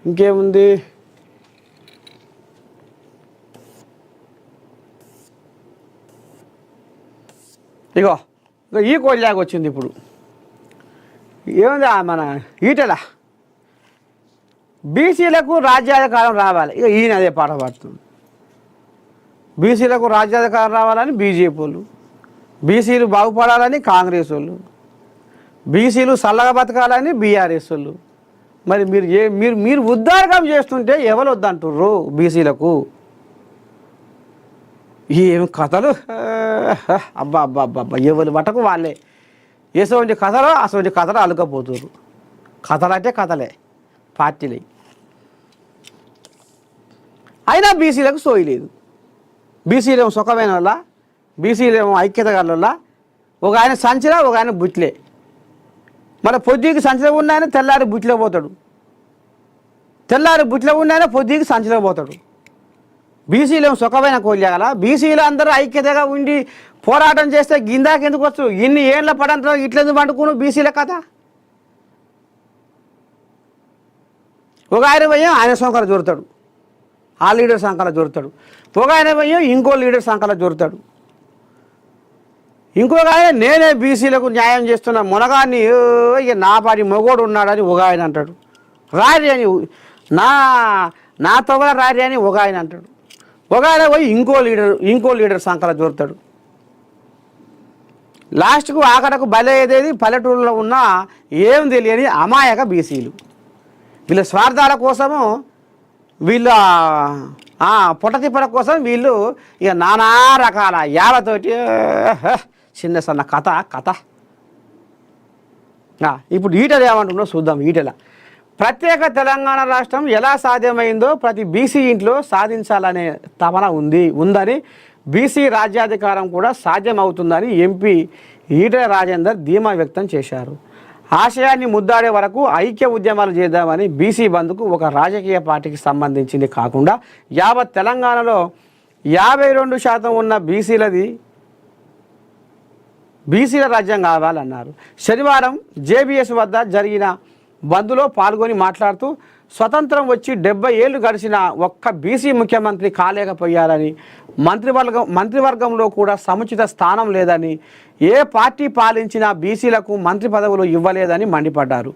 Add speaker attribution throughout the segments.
Speaker 1: ఇంకేముంది, ఇగో ఈ కోళ్ళాగా వచ్చింది ఇప్పుడు. ఏముంది మన ఈటెల బీసీలకు రాజ్యాధికారం రావాలి. ఇక ఈయన అదే పాట పాడుతుంది. బీసీలకు రాజ్యాధికారం రావాలని బీజేపీ వాళ్ళు, బీసీలు బాగుపడాలని కాంగ్రెస్ వాళ్ళు, బీసీలు చల్లగా బతకాలని బీఆర్ఎస్ వాళ్ళు. మరి మీరు ఉద్దారకం చేస్తుంటే ఎవరు వద్దంటుర్రు బీసీలకు? ఏం కథలు, అబ్బా అబ్బా అబ్బా అబ్బా, ఎవరి మటకు వాళ్ళే వేసేవంటి కథలు అసలు కథలు అలుకపోతుర్రు. కథలు అంటే కథలే పార్టీలే. అయినా బీసీలకు సోయలేదు. బీసీలేమో సుఖమైన వల్ల, బీసీలేమో ఐక్యత గల, ఒక ఆయన సంచిలా ఒక ఆయన బుట్లే. మన పొద్దుకి సంచిలో ఉన్న ఆయన తెల్లారి బుట్టిలో పోతాడు, తెల్లారి బుట్టిలో ఉన్న ఆయన పొద్దుకి సంచిలో పోతాడు. బీసీలేమో సుఖమైన కోల్యాగల. బీసీలు అందరూ ఐక్యతగా ఉండి పోరాటం చేస్తే గిందాకెందుకు వచ్చు? ఇన్ని ఏళ్ళ పడంతో ఇట్లెందుకు పండుకును బీసీల కథ? ఒక ఆయన పోయి ఆయన సంఖలో జోరుతాడు, ఆ లీడర్ సంఖలో జోరుతాడు. ఒక ఆయన పోయి ఇంకో లీడర్ సంఖలో జోరుతాడు. ఇంకొక ఆయన నేనే బీసీలకు న్యాయం చేస్తున్న మునగాన్ని, ఇక నా పాటి మొగోడు ఉన్నాడని ఒక ఆయన అంటాడు. రారి అని నా తొగల రారి అని ఒక ఆయన అంటాడు. ఒక ఆయన పోయి ఇంకో లీడర్ సంఖలో జోరుతాడు. లాస్ట్కు ఆఖడకు బలయ్యేది పల్లెటూరులో ఉన్న ఏం తెలియని అమాయక బీసీలు. వీళ్ళ స్వార్థాల కోసము, వీళ్ళ పొట్టతిప్పల కోసం వీళ్ళు ఇక నానా రకాల యాలతోటి చిన్న సన్న కథ. ఇప్పుడు ఈటెల ఏమంటున్నారో చూద్దాం. ఈటెల ప్రత్యేక తెలంగాణ రాష్ట్రం ఎలా సాధ్యమైందో ప్రతి బీసీ ఇంట్లో సాధించాలనే తపన ఉందని, బీసీ రాజ్యాధికారం కూడా సాధ్యమవుతుందని ఎంపీ ఈటెల రాజేందర్ ధీమా వ్యక్తం చేశారు. ఆశయాన్ని ముద్దాడే వరకు ఐక్య ఉద్యమాలు చేద్దామని బీసీ బంద్కు ఒక రాజకీయ పార్టీకి సంబంధించింది కాకుండా యావత్ తెలంగాణలో 52% ఉన్న బీసీల రాజ్యం కావాలన్నారు. శనివారం జేబీఎస్ వద్ద జరిగిన బంద్లో పాల్గొని మాట్లాడుతూ స్వతంత్రం వచ్చి 70 ఏళ్ళు గడిచిన ఒక్క బీసీ ముఖ్యమంత్రి కాలేకపోయారని, మంత్రివర్గంలో కూడా సముచిత స్థానం లేదని, ఏ పార్టీ పాలించినా బీసీలకు మంత్రి పదవులు ఇవ్వలేదని మండిపడ్డారు.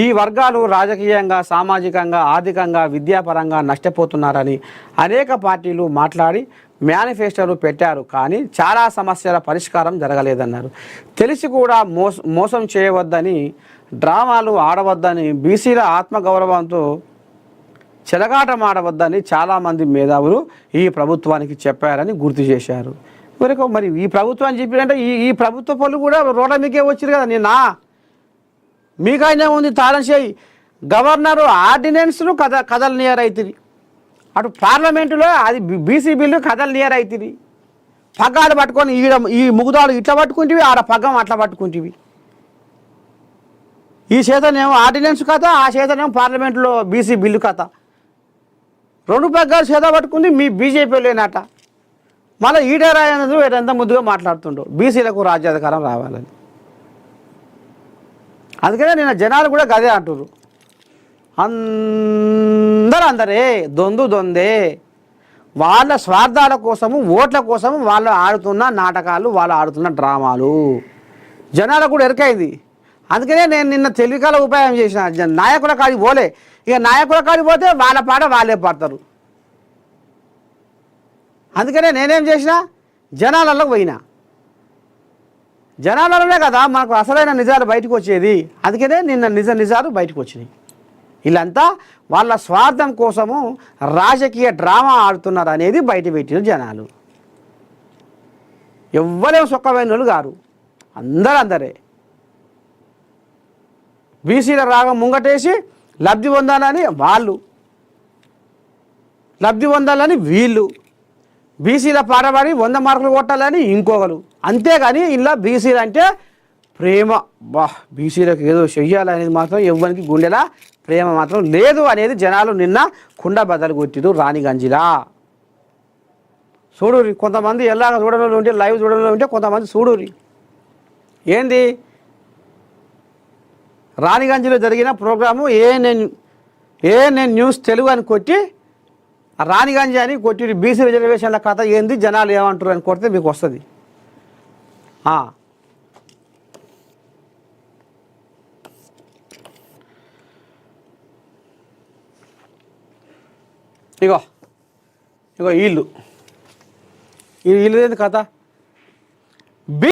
Speaker 1: ఈ వర్గాలు రాజకీయంగా, సామాజికంగా, ఆర్థికంగా, విద్యాపరంగా నష్టపోతున్నారని అనేక పార్టీలు మాట్లాడి మేనిఫెస్టోలు పెట్టారు. కానీ చాలా సమస్యల పరిష్కారం జరగలేదన్నారు. తెలిసి కూడా మోసం చేయవద్దని, డ్రామాలు ఆడవద్దని, బీసీల ఆత్మగౌరవంతో చెలగాటం ఆడవద్దని చాలామంది మేధావులు ఈ ప్రభుత్వానికి చెప్పారని గుర్తు చేశారు. మరి ఈ ప్రభుత్వాన్ని చెప్పారంటే ఈ ప్రభుత్వ పనులు కూడా రోడ్ల మీకే వచ్చారు కదా. మీకైనా ఉంది తాళం చేయి. గవర్నరు ఆర్డినెన్స్లు కథలు నియర్ అవుతుంది. అటు పార్లమెంటులో అది బీసీ బిల్లు కథలు నియర్ అవుతుంది. పగ్గాలు పట్టుకొని ఈ ముగుదాలు ఇట్లా పట్టుకుంటేవి, ఆడ పగ్గం అట్లా పట్టుకుంటేవి. ఈ చేతనేమో ఆర్డినెన్స్ కథ, ఆ చేతనేమో పార్లమెంట్లో బీసీ బిల్లు కథ. 2 పగ్గాలు చేత పట్టుకుంది మీ బీజేపీ లేనట. మళ్ళీ ఈటెల రాజేందర్ ఎంత ముద్దుగా మాట్లాడుతుండో బీసీలకు రాజ్యాధికారం రావాలని. అందుకనే నిన్న జనాలు కూడా గదే అంటున్నారు. అందరే దొందే, వాళ్ళ స్వార్థాల కోసము, ఓట్ల కోసము వాళ్ళు ఆడుతున్న నాటకాలు, వాళ్ళు ఆడుతున్న డ్రామాలు జనాలకు కూడా ఎరికైంది. అందుకనే నేను నిన్న తెలివికాల ఉపాయం చేసిన. నాయకుల కాడికి పోలే. ఇక నాయకుల కాడికి పోతే వాళ్ళ పాట వాళ్ళే పడతారు. అందుకనే నేనేం చేసిన, జనాలలో పోయినా. జనాలలోనే కదా మనకు అసలైన నిజాలు బయటకు వచ్చేది. అందుకనే నిన్న నిజాలు బయటకు వచ్చినాయి. వీళ్ళంతా వాళ్ళ స్వార్థం కోసము రాజకీయ డ్రామా ఆడుతున్నారు అనేది బయట పెట్టిన జనాలు. ఎవ్వరేం సొక్కమైన వాళ్ళు గారు, అందరే బీసీల రాగం ముంగటేసి లబ్ధి పొందాలని వాళ్ళు, లబ్ధి పొందాలని వీళ్ళు, బీసీల పాటపాడి 100 మార్కులు కొట్టాలని ఇంకొకరు. అంతేగాని ఇలా బీసీలు అంటే ప్రేమ, బీసీలకు ఏదో చెయ్యాలనేది మాత్రం ఎవ్వరికి గుండెలా ప్రేమ మాత్రం లేదు అనేది జనాలు నిన్న కుండ బద్దలు కొట్టిరు రాణిగంజిలా. చూడురి, కొంతమంది ఎలాగ చూడడంలో ఉంటే, లైవ్ చూడడంలో ఉంటే కొంతమంది చూడురి. ఏంది రాణిగంజ్లో జరిగిన ప్రోగ్రాము ఏఎన్ఎన్ న్యూస్ తెలుగు అని కొట్టి రాణిగంజ్ అని కొట్టి బీసీ రిజర్వేషన్ల కథ ఏంది జనాలు ఏమంటారు అని కొడితే మీకు వస్తుంది. ఇగో ఇగో ఈ ఇల్లు ఏంది కథ.